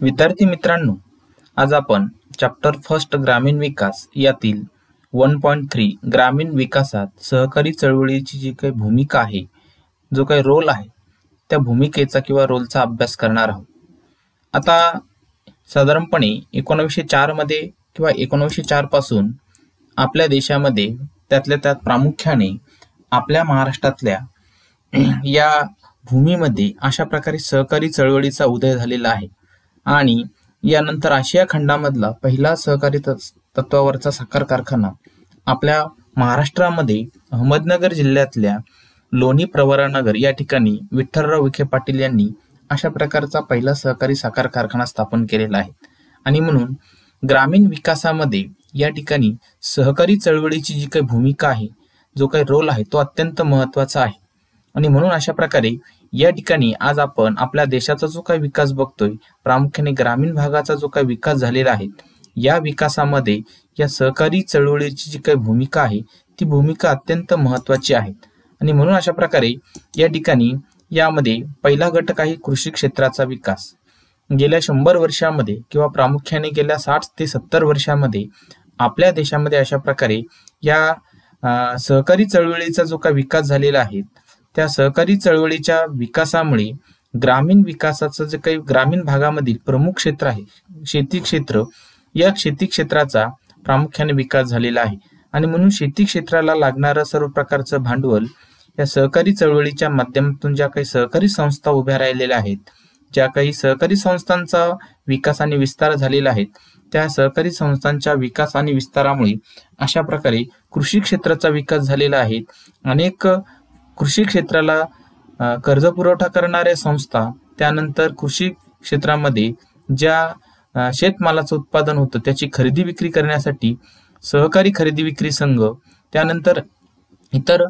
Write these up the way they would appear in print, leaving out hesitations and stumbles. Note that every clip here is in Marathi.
विद्यार्थी मित्रांनो, आज आपण चॅप्टर फर्स्ट ग्रामीण विकास यातील 1.3 ग्रामीण विकासात सहकारी चळवळीची जी काही भूमिका आहे, जो काही रोल आहे, त्या भूमिकेचा किंवा रोलचा अभ्यास करणार आहोत। आता साधारणपणे 1904 मध्ये किंवा 1904 पासून आपल्या देशामध्ये त्यातल्या त्यात प्रामुख्याने आपल्या महाराष्ट्रातल्या या भूमीमध्ये अशा प्रकारे सहकारी चळवळीचा उदय झालेला आहे आणि यानंतर आशिया खंडामधला पहिला सहकारी तत्वावरचा साखर कारखाना आपल्या महाराष्ट्रामध्ये अहमदनगर जिल्ह्यातल्या लोणी प्रवरानगर या ठिकाणी विठ्ठलराव विखे पाटील यांनी अशा प्रकारचा पहिला सहकारी साखर कारखाना स्थापन केलेला आहे। आणि म्हणून ग्रामीण विकासामध्ये या ठिकाणी सहकारी चळवळीची जी काही भूमिका आहे, जो काही रोल आहे, तो अत्यंत महत्त्वाचा आहे। आणि म्हणून अशा प्रकारे या ठिकाणी आज आपण आपल्या देशाचा जो काही विकास बघतोय, प्रामुख्याने ग्रामीण भागाचा जो काही विकास झालेला आहे, या विकासामध्ये या सहकारी चळवळीची जी काही भूमिका आहे, ती भूमिका अत्यंत महत्त्वाची आहे। आणि म्हणून अशा प्रकारे या ठिकाणी यामध्ये पहिला घटक आहे कृषी क्षेत्राचा विकास। गेल्या 100 वर्षांमध्ये किंवा प्रामुख्याने गेल्या 60 ते 70 वर्षांमध्ये आपल्या देशामध्ये अशा प्रकारे या सहकारी चळवळीचा जो काही विकास झालेला आहे, त्या सहकारी चळवळीच्या विकासामुळे ग्रामीण विकासाचं जे काही ग्रामीण भागामधील प्रमुख क्षेत्र आहे, शेती क्षेत्र, या शेती क्षेत्राचा प्रामुख्याने विकास झालेला आहे। आणि म्हणून शेती क्षेत्राला लागणारं सर्व प्रकारचं भांडवल या सहकारी चळवळीच्या माध्यमातून ज्या काही सहकारी संस्था उभ्या राहिलेल्या आहेत, ज्या काही सहकारी संस्थांचा विकास आणि विस्तार झालेला आहे, त्या सहकारी संस्थांच्या विकास आणि विस्तारामुळे अशा प्रकारे कृषी क्षेत्राचा विकास झालेला आहे। अनेक कृषी क्षेत्राला कर्ज पुरवठा करणाऱ्या संस्था, त्यानंतर कृषी क्षेत्रामध्ये ज्या शेतमालाचं उत्पादन होतं त्याची खरेदी विक्री करण्यासाठी सहकारी खरेदी विक्री संघ, त्यानंतर इतर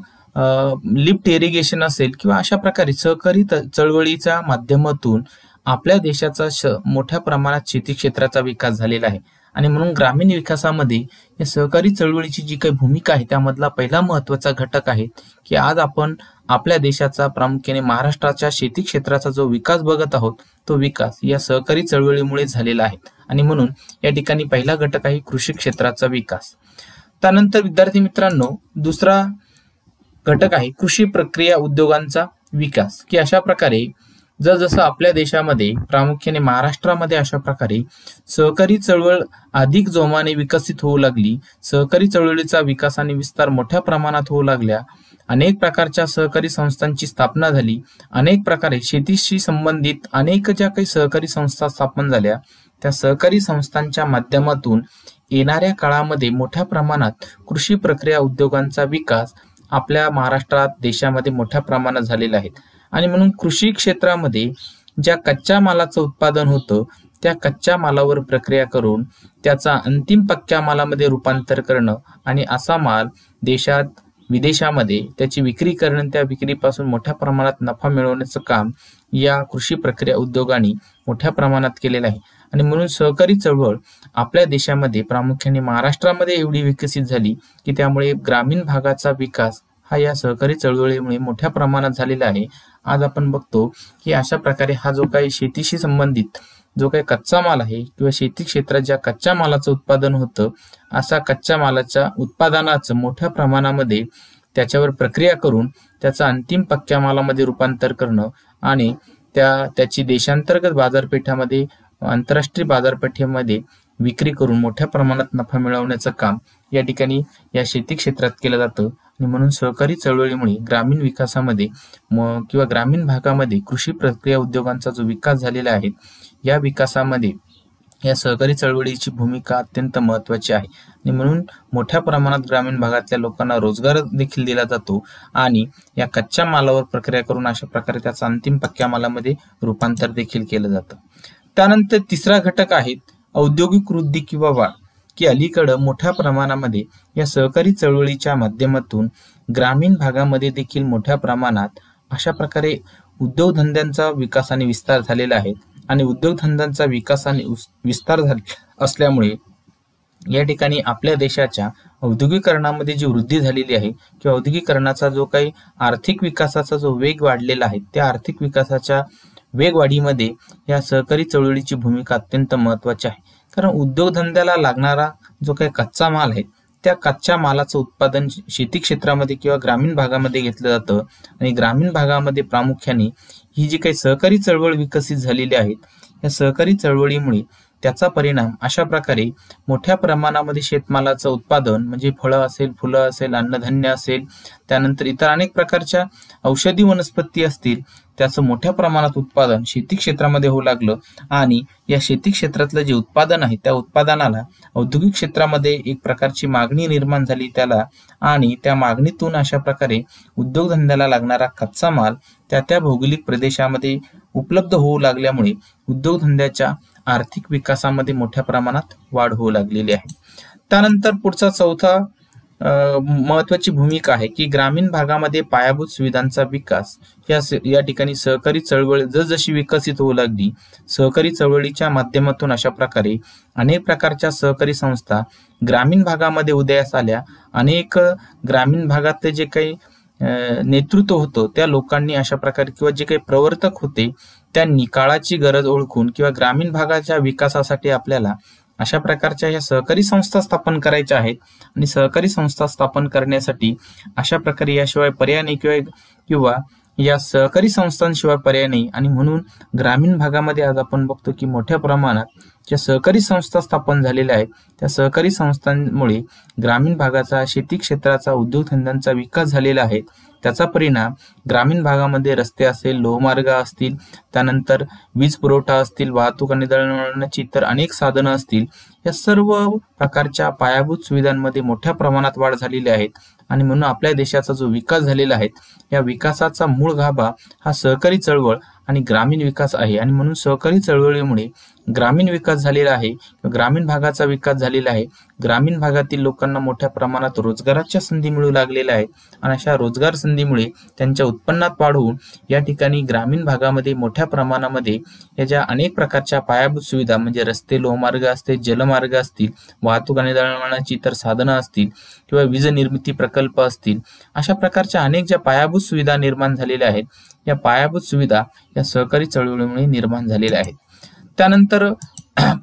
लिफ्ट इरिगेशन असेल किंवा अशा प्रकारे सहकारी चळवळीच्या माध्यमातून आपल्या देशाचा मोठ्या प्रमाणात शेती क्षेत्राचा विकास झालेला आहे। आणि म्हणून ग्रामीण विकासामध्ये या सहकारी चळवळीची जी काही भूमिका आहे, त्यामधला पहिला महत्त्वाचा घटक आहे की आज आपण आपल्या देशाचा प्रामुख्याने महाराष्ट्राच्या शेती क्षेत्राचा जो विकास बघत आहोत, तो विकास या सहकारी चळवळीमुळे झालेला आहे। आणि म्हणून या ठिकाणी पहिला घटक आहे कृषी क्षेत्राचा विकास। त्यानंतर विद्यार्थी मित्रांनो, दुसरा घटक आहे कृषी प्रक्रिया उद्योगांचा विकास, की अशा प्रकारे जसं आपल्या देशामध्ये प्रामुख्याने महाराष्ट्रामध्ये अशा प्रकारे सहकारी चळवळ अधिक जोमाने विकसित होऊ लागली, सहकारी चळवळीचा विकास आणि विस्तार मोठ्या प्रमाणात होऊ लागल्या, अनेक प्रकारच्या सहकारी संस्थांची स्थापना झाली, अनेक प्रकारे शेतीशी संबंधित अनेक ज्या काही सहकारी संस्था स्थापन झाल्या, त्या सहकारी संस्थांच्या माध्यमातून येणाऱ्या काळामध्ये मोठ्या प्रमाणात कृषी प्रक्रिया उद्योगांचा विकास आपल्या महाराष्ट्रात देशामध्ये मोठ्या प्रमाणात झालेला आहे। आणि म्हणून कृषी क्षेत्रामध्ये ज्या कच्च्या मालाचं उत्पादन होतं, त्या कच्च्या मालावर प्रक्रिया करून त्याचा अंतिम पक्क्या मालामध्ये रूपांतर करणं आणि असा माल देशात विदेशामध्ये त्याची विक्री करणं, त्या विक्रीपासून मोठ्या प्रमाणात नफा मिळवण्याचं काम या कृषी प्रक्रिया उद्योगांनी मोठ्या प्रमाणात केलेलं आहे। आणि म्हणून सहकारी चळवळ आपल्या देशामध्ये प्रामुख्याने महाराष्ट्रामध्ये एवढी विकसित झाली की त्यामुळे ग्रामीण भागाचा विकास हा या सहकारी चळवळीमुळे मोठ्या प्रमाणात झालेला आहे। आज आपण बघतो की अशा प्रकारे हा जो काही शेतीशी संबंधित जो काही कच्चा माल आहे किंवा शेती क्षेत्रात ज्या कच्च्या मालाचं उत्पादन होतं, असा कच्च्या मालाच्या उत्पादनाचं मोठ्या प्रमाणामध्ये त्याच्यावर प्रक्रिया करून त्याचा अंतिम पक्क्या मालामध्ये रूपांतर करणं आणि त्याची देशांतर्गत बाजारपेठामध्ये, आंतरराष्ट्रीय बाजारपेठेमध्ये विक्री करून मोठ्या प्रमाणात नफा मिळवण्याचं काम या ठिकाणी या शेती क्षेत्रात केलं जातं। आणि म्हणून सहकारी चळवळीमुळे ग्रामीण विकासामध्ये किंवा ग्रामीण भागामध्ये कृषी प्रक्रिया उद्योगांचा जो विकास झालेला आहे, या विकासामध्ये या सहकारी चळवळीची भूमिका अत्यंत महत्त्वाची आहे। आणि म्हणून मोठ्या प्रमाणात ग्रामीण भागातल्या लोकांना रोजगार देखील दिला जातो आणि या कच्च्या मालावर प्रक्रिया करून अशा प्रकारे त्याचा अंतिम पक्क्या मालामध्ये रूपांतर देखील केलं जातं। त्यानंतर तिसरा घटक आहे औद्योगिक वृद्धी किंवा वाढ, की अलीकडं मोठ्या प्रमाणामध्ये या सहकारी चळवळीच्या माध्यमातून ग्रामीण भागामध्ये देखील मोठ्या प्रमाणात अशा प्रकारे उद्योगधंद्यांचा विकास आणि विस्तार झालेला आहे। आणि उद्योगधंद्यांचा विकास आणि विस्तार असल्यामुळे या ठिकाणी आपल्या देशाच्या औद्योगिकरणामध्ये जी वृद्धी झालेली आहे किंवा औद्योगिकरणाचा जो काही आर्थिक विकासाचा जो वेग वाढलेला आहे, त्या आर्थिक विकासाच्या वेगवाढीमध्ये या सहकारी चळवळीची भूमिका अत्यंत महत्त्वाची आहे. कारण उद्योगधंद्याला लागणारा जो काही कच्चा माल आहे त्या कच्च्या मालाचं उत्पादन शेती क्षेत्रामध्ये किंवा ग्रामीण भागामध्ये घेतलं जातं आणि ग्रामीण भागामध्ये प्रामुख्याने ही जी काही सहकारी चळवळ विकसित झालेली आहेत या सहकारी चळवळीमुळे त्याचा परिणाम अशा प्रकारे मोठ्या प्रमाणामध्ये शेतमालाचं उत्पादन म्हणजे फळं असेल, फुलं असेल, अन्नधान्य असेल, त्यानंतर इतर अनेक प्रकारच्या औषधी वनस्पती असतील त्याचं मोठ्या प्रमाणात उत्पादन शेती क्षेत्रामध्ये होऊ लागलं आणि या शेती क्षेत्रातलं जे उत्पादन आहे त्या उत्पादनाला औद्योगिक क्षेत्रामध्ये एक प्रकारची मागणी निर्माण झाली त्याला आणि त्या मागणीतून अशा प्रकारे उद्योगधंद्याला लागणारा कच्चा माल त्या भौगोलिक प्रदेशामध्ये उपलब्ध होऊ लागल्यामुळे उद्योगधंद्याच्या आर्थिक विकासामध्ये मोठ्या प्रमाणात वाढ होऊ लागलेली आहे. त्यानंतर पुढचा चौथा महत्वाची भूमिका आहे की ग्रामीण भागामध्ये पायाभूत सुविधांचा विकास या ठिकाणी सहकारी चळवळ जसजशी विकसित होऊ लागली सहकारी चळवळीच्या माध्यमातून अशा प्रकारे अनेक प्रकारच्या सहकारी संस्था ग्रामीण भागामध्ये उदयास आल्या. अनेक ग्रामीण भागातले जे काही नेतृत्व होतं त्या लोकांनी अशा प्रकारे किंवा जे काही प्रवर्तक होते त्यांनी काळाची गरज ओळखून किंवा ग्रामीण भागाच्या विकासासाठी आपल्याला अशा प्रकारच्या या सहकारी संस्था स्थापन करायच्या आहेत आणि सहकारी संस्था स्थापन करण्यासाठी अशा प्रकारे याशिवाय पर्याय नाही किंवा या सहकारी संस्थांशिवाय पर्याय नाही आणि म्हणून ग्रामीण भागामध्ये आज आपण बघतो की मोठ्या प्रमाणात ज्या सहकारी संस्था स्थापन झालेल्या आहेत त्या सहकारी संस्थांमुळे ग्रामीण भागाचा शेती क्षेत्राचा उद्योगधंद्यांचा विकास झालेला आहे. त्याचा परिणाम ग्रामीण भागामध्ये रस्ते असेल, लोहमार्ग असतील, त्यानंतर वीज पुरवठा असतील, वाहतूक आणि दळणवळणाची इतर अनेक साधनं असतील या सर्व प्रकारच्या पायाभूत सुविधांमध्ये मोठ्या प्रमाणात वाढ झालेली आहे आणि म्हणून आपल्या देशाचा जो विकास झालेला आहे या विकासाचा मूळ गाभा हा सहकारी चळवळ आणि ग्रामीण विकास आहे आणि म्हणून सहकारी चळवळीमुळे ग्रामीण विकास झालेला आहे, ग्रामीण भागाचा विकास झालेला आहे. ग्रामीण भागातील लोकांना मोठ्या प्रमाणात रोजगाराच्या संधी मिळू लागलेल्या आहेत आणि अशा रोजगार संधीमुळे त्यांच्या उत्पन्नात वाढ होऊन या ठिकाणी ग्रामीण भागामध्ये मोठ्या प्रमाणामध्ये या ज्या अनेक प्रकारच्या पायाभूत सुविधा म्हणजे रस्ते, लोहमार्ग असतील, जलमार्ग असतील, वाहतूक आणि दळणवळणाची इतर साधनं असतील किंवा वीज निर्मिती प्रकल्प असतील अशा प्रकारच्या अनेक ज्या पायाभूत सुविधा निर्माण झालेल्या आहेत या पायाभूत सुविधा या सहकारी चळवळीमुळे निर्माण झालेल्या आहेत. त्यानंतर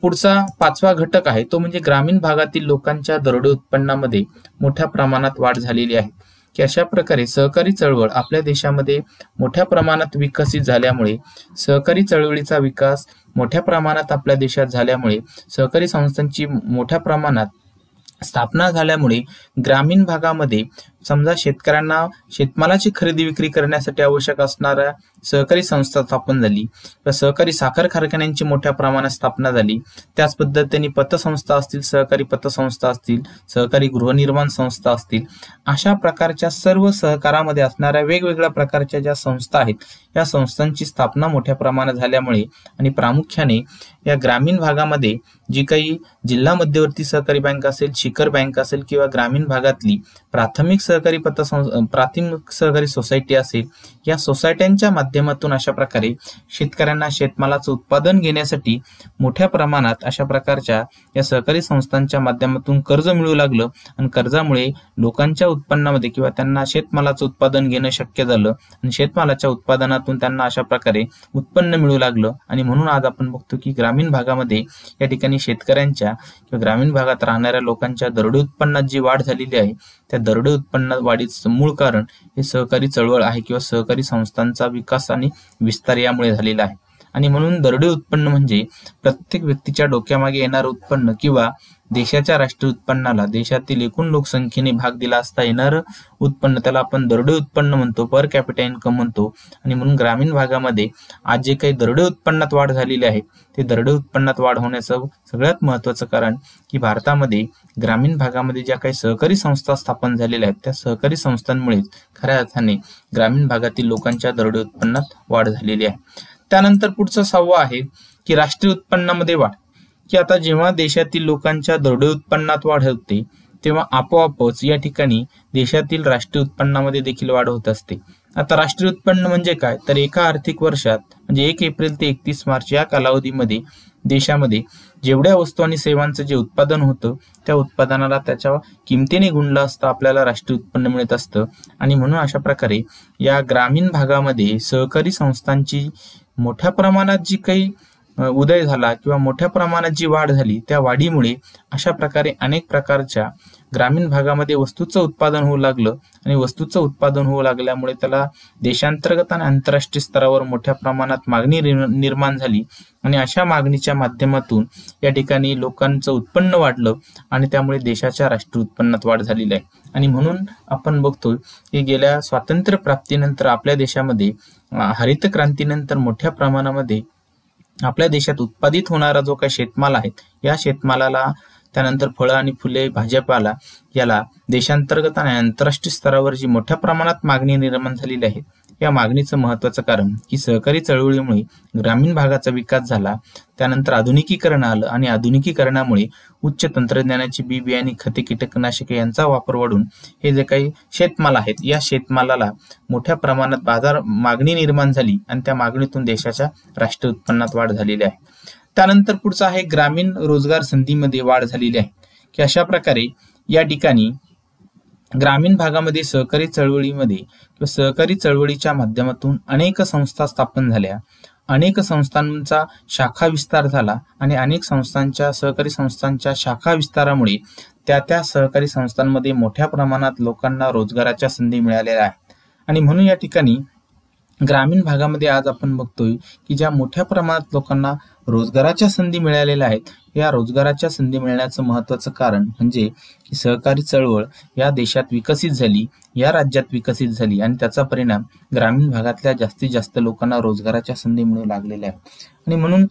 पुढचा पाचवा घटक आहे तो म्हणजे ग्रामीण भागातील लोकांच्या दरोडे उत्पन्नामध्ये मोठ्या प्रमाणात वाढ झालेली आहे की अशा प्रकारे सहकारी चळवळ आपल्या देशामध्ये मोठ्या प्रमाणात विकसित झाल्यामुळे सहकारी चळवळीचा विकास मोठ्या प्रमाणात आपल्या देशात झाल्यामुळे सहकारी संस्थांची मोठ्या प्रमाणात स्थापना झाल्यामुळे ग्रामीण भागामध्ये समजा शेतकऱ्यांना शेतमालाची खरेदी विक्री करण्यासाठी आवश्यक असणाऱ्या सहकारी संस्था स्थापन झाली, सहकारी साखर कारखान्यांची मोठ्या प्रमाणात स्थापना झाली, त्याच पद्धतीने पतसंस्था असतील, सहकारी पतसंस्था असतील, सहकारी गृहनिर्माण संस्था असतील, अशा प्रकारच्या सर्व सहकारामध्ये असणाऱ्या वेगवेगळ्या प्रकारच्या ज्या संस्था आहेत या संस्थांची स्थापना मोठ्या प्रमाणात झाल्यामुळे आणि प्रामुख्याने या ग्रामीण भागामध्ये जी काही जिल्हा मध्यवर्ती सहकारी बँक असेल, शिखर बँक असेल किंवा ग्रामीण भागातली प्राथमिक सहकारी सोसायटी असेल या सोसायट्यांच्या माध्यमातून अशा प्रकारे शेतकऱ्यांना शेतमालाचं उत्पादन घेण्यासाठी मोठ्या प्रमाणात अशा प्रकारच्या या सहकारी संस्थांच्या माध्यमातून कर्ज मिळू लागलं आणि कर्जामुळे लोकांच्या उत्पन्नामध्ये किंवा त्यांना शेतमालाचं उत्पादन घेणं शक्य झालं आणि शेतमालाच्या उत्पादनातून त्यांना अशा प्रकारे उत्पन्न मिळू लागलं आणि म्हणून आज आपण बघतो की ग्रामीण भागामध्ये या ठिकाणी शेतकऱ्यांच्या किंवा ग्रामीण भागात राहणाऱ्या लोकांच्या दरोडे उत्पन्नात जी वाढ झालेली आहे त्या दरोडे उत्पन्न वाढीचं मूळ कारण हे सहकारी चळवळ आहे किंवा सहकारी संस्थांचा विकास आणि विस्तार यामुळे झालेला आहे. आणि म्हणून दरोडे उत्पन्न म्हणजे प्रत्येक व्यक्तीच्या डोक्यामागे येणारं उत्पन्न किंवा देशाच्या राष्ट्रीय उत्पन्नाला देशातील एकूण लोकसंख्येने भाग दिला असता येणारं उत्पन्न त्याला आपण दरोडे उत्पन्न म्हणतो, पर कॅपिटा इन्कम म्हणतो. आणि म्हणून ग्रामीण भागामध्ये आज जे काही दरोडे उत्पन्नात वाढ झालेली आहे ते दरोडे उत्पन्नात वाढ होण्याचं सगळ्यात महत्वाचं कारण की भारतामध्ये ग्रामीण भागामध्ये ज्या काही सहकारी संस्था स्थापन झालेल्या आहेत त्या सहकारी संस्थांमुळेच खऱ्या अर्थाने ग्रामीण भागातील लोकांच्या दरोडे उत्पन्नात वाढ झालेली आहे. त्यानंतर पुढचा 6वा आहे की राष्ट्रीय उत्पन्नामध्ये वाढ, की आता जेव्हा देशातील लोकांच्या दरोडे उत्पन्नात वाढ होते तेव्हा आपोआपच या ठिकाणी देशातील राष्ट्रीय उत्पन्नामध्ये देखील वाढ होत असते. आता राष्ट्रीय उत्पन्न म्हणजे काय तर एका आर्थिक वर्षात म्हणजे 1 एप्रिल ते 31 मार्च या कालावधीमध्ये देशामध्ये जेवढ्या वस्तू आणि सेवांचं जे उत्पादन होतं त्या उत्पादनाला त्याच्या किमतीने गुणलं असतं आपल्याला राष्ट्रीय उत्पन्न मिळत असतं. आणि म्हणून अशा प्रकारे या ग्रामीण भागामध्ये सहकारी संस्थांची मोठ्या प्रमाणात जी काही उदय झाला किंवा मोठ्या प्रमाणात जी वाढ झाली, त्या वाढीमुळे अशा प्रकारे अनेक प्रकारच्या ग्रामीण भागामध्ये वस्तूचं उत्पादन होऊ लागलं आणि वस्तूचं उत्पादन होऊ लागल्यामुळे त्याला देशांतर्गत आणि आंतरराष्ट्रीय स्तरावर मोठ्या प्रमाणात मागणी निर्माण झाली आणि अशा मागणीच्या माध्यमातून या ठिकाणी लोकांचं उत्पन्न वाढलं आणि त्यामुळे देशाच्या राष्ट्रीय उत्पन्नात वाढ झालेली आहे. आणि म्हणून आपण बघतोय की गेल्या स्वातंत्र्य प्राप्तीनंतर आपल्या देशामध्ये हरित क्रांतीनंतर मोठ्या प्रमाणामध्ये आपल्या देशात उत्पादित होणारा जो काही शेतमाल आहे, या शेतमालाला त्यानंतर फळं आणि फुले, भाजीपाला याला देशांतर्गत आणि आंतरराष्ट्रीय स्तरावर जी मोठ्या प्रमाणात मागणी निर्माण झालेली आहे, या मागणीचं महत्त्वाचं कारण की सहकारी चळवळीमुळे ग्रामीण भागाचा विकास झाला, त्यानंतर आधुनिकीकरण आलं आणि आधुनिकीकरणामुळे उच्च तंत्रज्ञानाची बी बियाणे, खते, कीटकनाशके यांचा वापर वाढून हे जे काही शेतमाल आहेत, या शेतमालाला मोठ्या प्रमाणात बाजार मागणी निर्माण झाली आणि त्या मागणीतून देशाच्या राष्ट्रीय उत्पन्नात वाढ झालेली आहे. त्यानंतर पुढचा आहे ग्रामीण रोजगार संधीमध्ये वाढ झालेली आहे की अशा प्रकारे या ठिकाणी ग्रामीण भागामध्ये सहकारी चळवळीमध्ये किंवा सहकारी चळवळीच्या माध्यमातून अनेक संस्था स्थापन झाल्या, अनेक संस्थांचा शाखा विस्तार झाला आणि अनेक संस्थांच्या सहकारी संस्थांच्या शाखा विस्तारामुळे त्या सहकारी संस्थांमध्ये मोठ्या प्रमाणात लोकांना रोजगाराच्या संधी मिळालेल्या आहेत. आणि म्हणून या ठिकाणी ग्रामीण भागामध्ये आज आपण बघतोय की ज्या मोठ्या प्रमाणात लोकांना रोजगाराच्या संधी मिळालेल्या आहेत, या रोजगाराच्या संधी मिळण्याचं महत्त्वाचं कारण म्हणजे की सहकारी चळवळ या देशात विकसित झाली, या राज्यात विकसित झाली आणि त्याचा परिणाम ग्रामीण भागातल्या जास्तीत जास्त लोकांना रोजगाराच्या संधी मिळू लागलेल्या आहेत. आणि म्हणून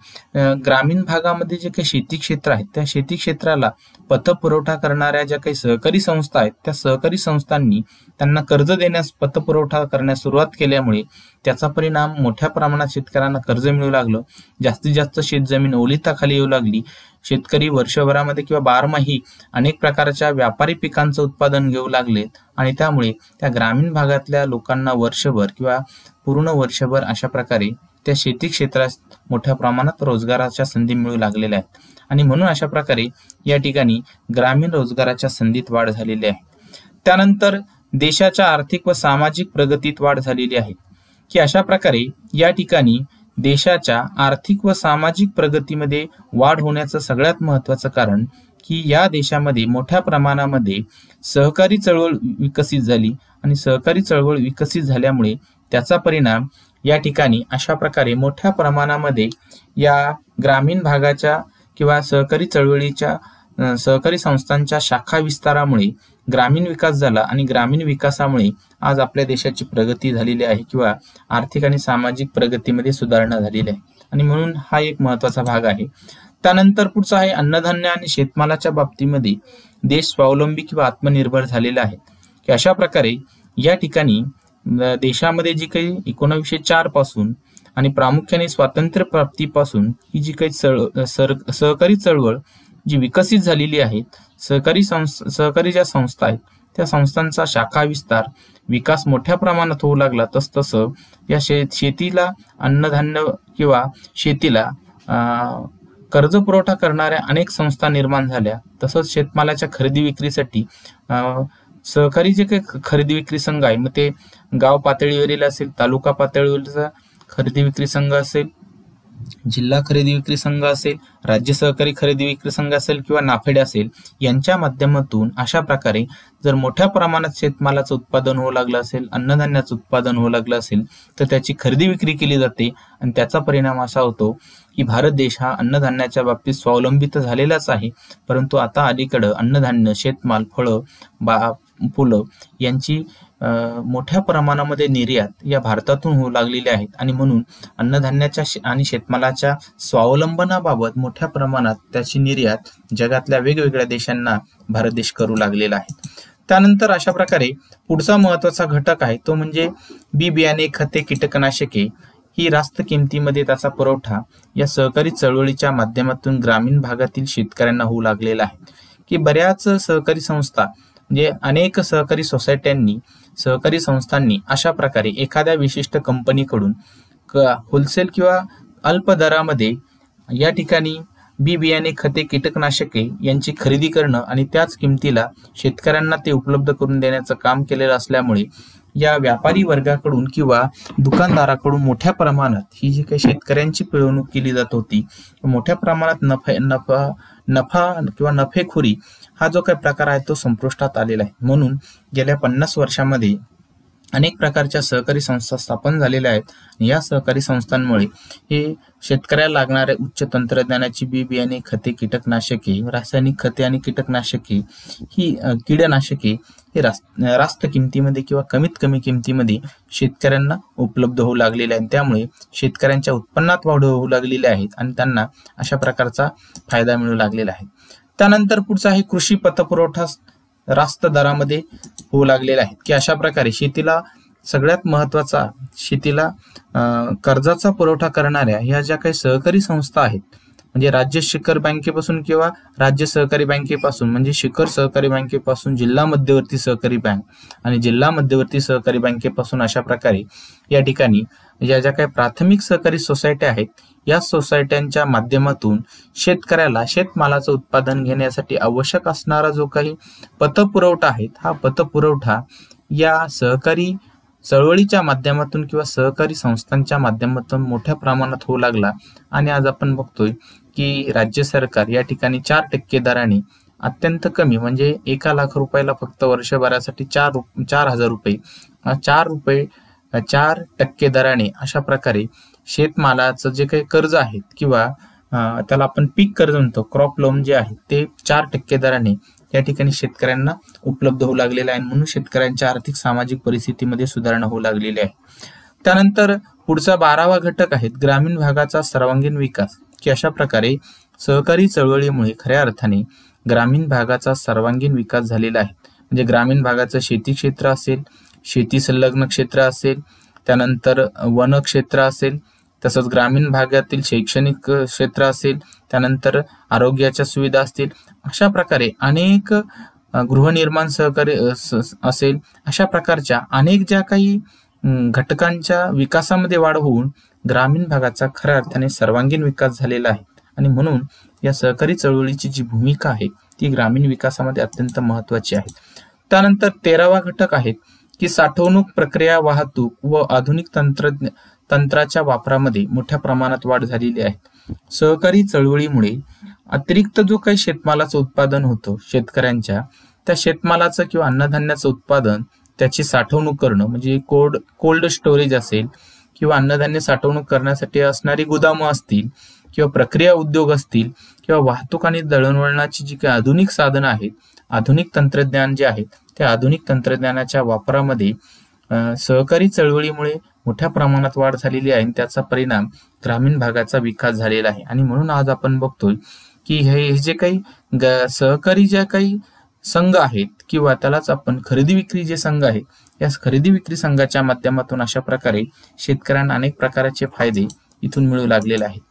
ग्रामीण भागामध्ये जे काही शेती क्षेत्र आहेत, त्या शेती क्षेत्राला पतपुरवठा करणाऱ्या ज्या काही सहकारी संस्था आहेत, त्या सहकारी संस्थांनी त्यांना कर्ज देण्यास, पतपुरवठा करण्यास सुरुवात केल्यामुळे त्याचा परिणाम मोठ्या प्रमाणात शेतकऱ्यांना कर्ज मिळू लागलं, जास्तीत जास्त शेतजमीन ओलिताखाली येऊ लागली. शेतकरी वर्षभरामध्ये किंवा बारमाही अनेक प्रकारच्या व्यापारी पिकांचं उत्पादन घेऊ लागलेत आणि त्यामुळे त्या ग्रामीण भागातल्या लोकांना वर्षभर किंवा पूर्ण वर्षभर अशा प्रकारे त्या शेती क्षेत्रात मोठ्या प्रमाणात रोजगाराच्या संधी मिळू लागलेल्या आहेत. आणि म्हणून अशा प्रकारे या ठिकाणी ग्रामीण रोजगाराच्या संधीत वाढ झालेली आहे. त्यानंतर देशाच्या आर्थिक व सामाजिक प्रगतीत वाढ झालेली आहे की अशा प्रकारे या ठिकाणी देशाच्या आर्थिक व सामाजिक प्रगतीमध्ये वाढ होण्याचं सगळ्यात महत्त्वाचं कारण की या देशामध्ये मोठ्या प्रमाणामध्ये सहकारी चळवळ विकसित झाली आणि सहकारी चळवळ विकसित झाल्यामुळे त्याचा परिणाम या ठिकाणी अशा प्रकारे मोठ्या प्रमाणामध्ये या ग्रामीण भागाच्या किंवा सहकारी चळवळीच्या सहकारी संस्थांच्या शाखा विस्तारामुळे ग्रामीण विकास झाला आणि ग्रामीण विकासामुळे आज आपल्या देशाची प्रगती झालेली आहे किंवा आर्थिक आणि सामाजिक प्रगतीमध्ये सुधारणा झालेली आहे. आणि म्हणून हा एक महत्त्वाचा भाग आहे. त्यानंतर पुढचा आहे अन्नधान्य आणि शेतमालाच्या बाबतीमध्ये देश स्वावलंबी किंवा आत्मनिर्भर झालेला आहे की अशा प्रकारे या ठिकाणी देशामध्ये जी काही 1904 पासून आणि प्रामुख्याने स्वातंत्र्य प्राप्तीपासून ही जी काही सहकारी चळवळ जी विकसित झालेली आहे, सहकारी ज्या संस्था आहेत त्या संस्थांचा शाखा विस्तार विकास मोठ्या प्रमाणात होऊ लागला, तसतसं या शेतीला अन्नधान्य किंवा शेतीला कर्ज पुरवठा करणाऱ्या अनेक संस्था निर्माण झाल्या. तसंच शेतमालाच्या खरेदी विक्रीसाठी सहकारी जे काही खरेदी विक्री संघ आहे, मग ते गाव पातळीवरील असेल, तालुका पातळीवरचा खरेदी विक्री संघ असेल, जिल्हा खरेदी विक्री संघ असेल, राज्य सहकारी खरेदी विक्री संघ असेल किंवा नाफेड असेल, यांच्या माध्यमातून अशा प्रकारे जर मोठ्या प्रमाणात शेतमालाचं उत्पादन होऊ लागलं असेल, अन्नधान्याचं उत्पादन होऊ लागलं असेल, तर त्याची खरेदी विक्री केली जाते आणि त्याचा परिणाम असा होतो की भारत देश हा अन्नधान्याच्या बाबतीत स्वावलंबी तर झालेलाच आहे, परंतु आता अलीकडं अन्नधान्य, शेतमाल, फळं, फुलं यांची मोठ्या प्रमाणामध्ये निर्यात या भारतातून होऊ लागलेली आहेत. आणि म्हणून अन्नधान्याच्या आणि शेतमालाच्या स्वावलंबनाबाबत मोठ्या प्रमाणात त्याची निर्यात जगातल्या वेगवेगळ्या देशांना भारत देश करू लागलेला आहे. त्यानंतर अशा प्रकारे पुढचा महत्त्वाचा घटक आहे तो म्हणजे बी बियाणे, खते, कीटकनाशके ही रास्त किमतीमध्ये त्याचा पुरवठा या सहकारी चळवळीच्या माध्यमातून ग्रामीण भागातील शेतकऱ्यांना होऊ लागलेला आहे की बऱ्याच सहकारी संस्था म्हणजे अनेक सहकारी सोसायट्यांनी, सहकारी संस्थांनी अशा प्रकारे एखाद्या विशिष्ट कंपनीकडून होलसेल किंवा अल्प दरामध्ये या ठिकाणी बी बियाणे, खते, कीटकनाशके यांची खरेदी करणं आणि त्याच किमतीला शेतकऱ्यांना ते उपलब्ध करून देण्याचं काम केलेलं असल्यामुळे या व्यापारी वर्गाकडून किंवा दुकानदाराकडून मोठ्या प्रमाणात ही जी काही शेतकऱ्यांची पिळवणूक केली जात होती, मोठ्या प्रमाणात नफा किंवा नफेखोरी हा जो काही प्रकार आहे तो संपुष्टात आलेला आहे. म्हणून गेल्या 50 वर्षामध्ये अनेक प्रकारच्या सहकारी संस्था स्थापन झालेल्या आहेत. या सहकारी संस्थांमुळे हे शेतकऱ्याला लागणारे उच्च तंत्रज्ञानाची बियाणे, खते, कीटकनाशके, रासायनिक खते आणि कीटकनाशके ही कीडनाशके हे रास्त किमतीमध्ये किंवा कमीत कमी किमतीमध्ये शेतकऱ्यांना उपलब्ध होऊ लागलेले आहेत. त्यामुळे शेतकऱ्यांच्या उत्पन्नात वाढ होऊ लागलेली आहेत आणि त्यांना अशा प्रकारचा फायदा मिळू लागलेला आहे. त्यानंतर पुढचा आहे कृषी पतपुरवठा रास्त दरामध्ये होऊ लागलेला आहे, की अशा प्रकारे शेतीला सगळ्यात महत्वाचा शेतीला कर्जाचा पुरवठा करणाऱ्या ह्या ज्या काही सहकारी संस्था आहेत, म्हणजे राज्य शिखर बँकेपासून किंवा राज्य सहकारी बँकेपासून, म्हणजे शिखर सहकारी बँकेपासून जिल्हा मध्यवर्ती सहकारी बँक आणि जिल्हा मध्यवर्ती सहकारी बँकेपासून अशा प्रकारे या ठिकाणी या ज्या काही प्राथमिक सहकारी सोसायट्या आहेत, या सोसायट्यांच्या माध्यमातून शेतकऱ्याला शेतमालाचं उत्पादन घेण्यासाठी आवश्यक असणारा जो काही पतपुरवठा आहे, हा पतपुरवठा या सहकारी चळवळीच्या माध्यमातून किंवा सहकारी संस्थांच्या माध्यमातून मोठ्या प्रमाणात होऊ लागला. आणि आज आपण बघतोय की राज्य सरकार या ठिकाणी 4% दराने अत्यंत कमी, म्हणजे 1 लाख रुपयाला फक्त वर्षभरासाठी 4,000 रुपये 4% दराने अशा प्रकारे शेतमालाचं जे काही कर्ज आहे किंवा त्याला आपण पीक कर्ज म्हणतो, क्रॉप लोन जे आहे ते 4% दराने या ठिकाणी शेतकऱ्यांना उपलब्ध होऊ लागलेला आहे. म्हणून शेतकऱ्यांच्या आर्थिक सामाजिक परिस्थितीमध्ये सुधारणा होऊ लागलेली आहे. त्यानंतर पुढचा 12वा घटक आहे ग्रामीण भागाचा सर्वांगीण विकास, की अशा प्रकारे सहकारी चळवळीमुळे खऱ्या अर्थाने ग्रामीण भागाचा सर्वांगीण विकास झालेला आहे. म्हणजे ग्रामीण भागाचं शेती क्षेत्र असेल, शेती संलग्न क्षेत्र असेल, त्यानंतर वन क्षेत्र असेल, तसंच ग्रामीण भागातील शैक्षणिक क्षेत्र असेल, त्यानंतर आरोग्याच्या सुविधा असतील, अशा प्रकारे अनेक गृहनिर्माण सहकारी असेल, अशा प्रकारच्या अनेक ज्या काही घटकांच्या विकासामध्ये वाढ होऊन ग्रामीण भागाचा खऱ्या अर्थाने सर्वांगीण विकास झालेला आहे. आणि म्हणून या सहकारी चळवळीची जी भूमिका आहे ती ग्रामीण विकासामध्ये अत्यंत महत्वाची आहे. त्यानंतर 13वा घटक आहे की साठवणूक प्रक्रिया, वाहतूक व आधुनिक तंत्राच्या वापरामध्ये मोठ्या प्रमाणात वाढ झालेली आहे. सहकारी चळवळीमुळे अतिरिक्त जो काही शेतमालाचं उत्पादन होतं शेतकऱ्यांच्या, त्या शेतमालाचं किंवा अन्नधान्याचं उत्पादन त्याची साठवणूक करणं, म्हणजे कोल्ड स्टोरेज असेल किंवा अन्नधान्य साठवणूक करण्यासाठी असणारी गुदामं असतील किंवा प्रक्रिया उद्योग असतील किंवा वाहतूक आणि दळणवळणाची जी काही आधुनिक साधनं आहेत, आधुनिक तंत्रज्ञान जे आहेत, त्या आधुनिक तंत्रज्ञानाच्या वापरामध्ये सहकारी चळवळीमुळे मोठ्या प्रमाणात वाढ झालेली आहे. त्याचा परिणाम ग्रामीण भागाचा विकास झालेला आहे. आणि म्हणून आज आपण बघतोय की हे जे काही सहकारी ज्या काही संघ आहेत किंवा त्यालाच आपण खरेदी विक्री जे संघ आहे, या खरेदी विक्री संघाच्या माध्यमातून अशा प्रकारे शेतकऱ्यांना अनेक प्रकारचे फायदे इथून मिळू लागलेले आहेत.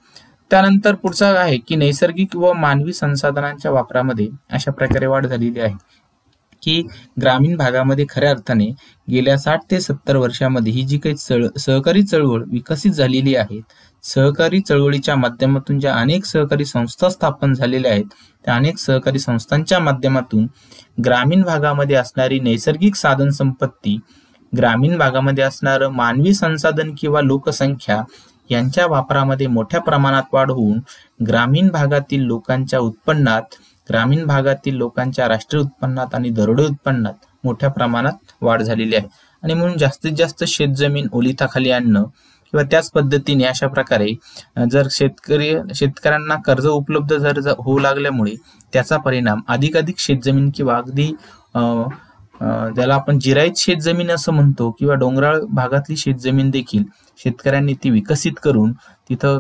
त्यानंतर पुढचा आहे की नैसर्गिक व मानवी संसाधनांच्या वापरामध्ये अशा प्रकारे वाढ झालेली आहे, की ग्रामीण भागामध्ये खऱ्या अर्थाने गेल्या 60 ते 70 वर्षामध्ये ही जी काही सहकारी चळवळ विकसित झालेली आहे, सहकारी चळवळीच्या माध्यमातून ज्या अनेक सहकारी संस्था स्थापन झालेल्या आहेत, त्या अनेक सहकारी संस्थांच्या माध्यमातून ग्रामीण भागामध्ये असणारी नैसर्गिक साधन संपत्ती, ग्रामीण भागामध्ये असणारं मानवी संसाधन किंवा लोकसंख्या यांच्या वापरामध्ये मोठ्या प्रमाणात वाढ होऊन ग्रामीण भागातील लोकांच्या उत्पन्नात, ग्रामीण भागातील लोकांच्या राष्ट्रीय उत्पन्नात आणि दरोडे उत्पन्नात मोठ्या प्रमाणात वाढ झालेली आहे. आणि म्हणून जास्तीत जास्त शेतजमीन ओलिताखाली आणणं किंवा त्याच पद्धतीने अशा प्रकारे जर शेतकऱ्यांना कर्ज उपलब्ध जर होऊ लागल्यामुळे त्याचा परिणाम अधिकाधिक शेतजमीन किंवा अगदी ज्याला आपण जिरायत शेतजमीन असं म्हणतो किंवा डोंगराळ भागातली शेतजमीन देखील शेतकऱ्यांनी ती विकसित करून तिथं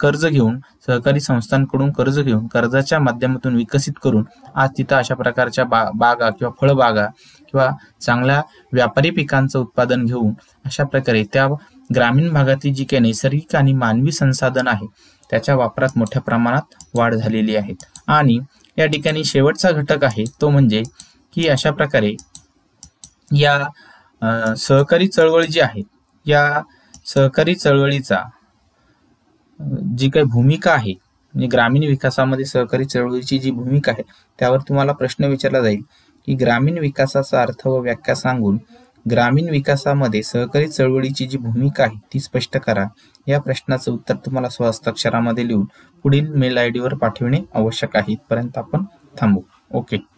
कर्ज घेऊन, सहकारी संस्थांकडून कर्ज घेऊन, कर्जाच्या माध्यमातून विकसित करून आज तिथं अशा प्रकारच्या बागा किंवा फळबागा किंवा चांगल्या व्यापारी पिकांचं उत्पादन घेऊन अशा प्रकारे त्या ग्रामीण भागातील जी काही नैसर्गिक आणि मानवी संसाधन आहे त्याच्या वापरात मोठ्या प्रमाणात वाढ झालेली आहे. आणि या ठिकाणी शेवटचा घटक आहे तो म्हणजे की अशा प्रकारे या सहकारी चळवळी जी आहे, या सहकारी चळवळीचा जी काही भूमिका आहे, म्हणजे ग्रामीण विकासामध्ये सहकारी चळवळीची जी भूमिका आहे त्यावर तुम्हाला प्रश्न विचारला जाईल की ग्रामीण विकासाचा अर्थ व व्याख्या सांगून ग्रामीण विकासामध्ये सहकारी चळवळीची जी भूमिका आहे ती स्पष्ट करा. या प्रश्नाचं उत्तर तुम्हाला स्वहस्ताक्षरामध्ये लिहून पुढील मेल आयडी वर पाठविणे आवश्यक आहे. इथपर्यंत आपण थांबू. ओके.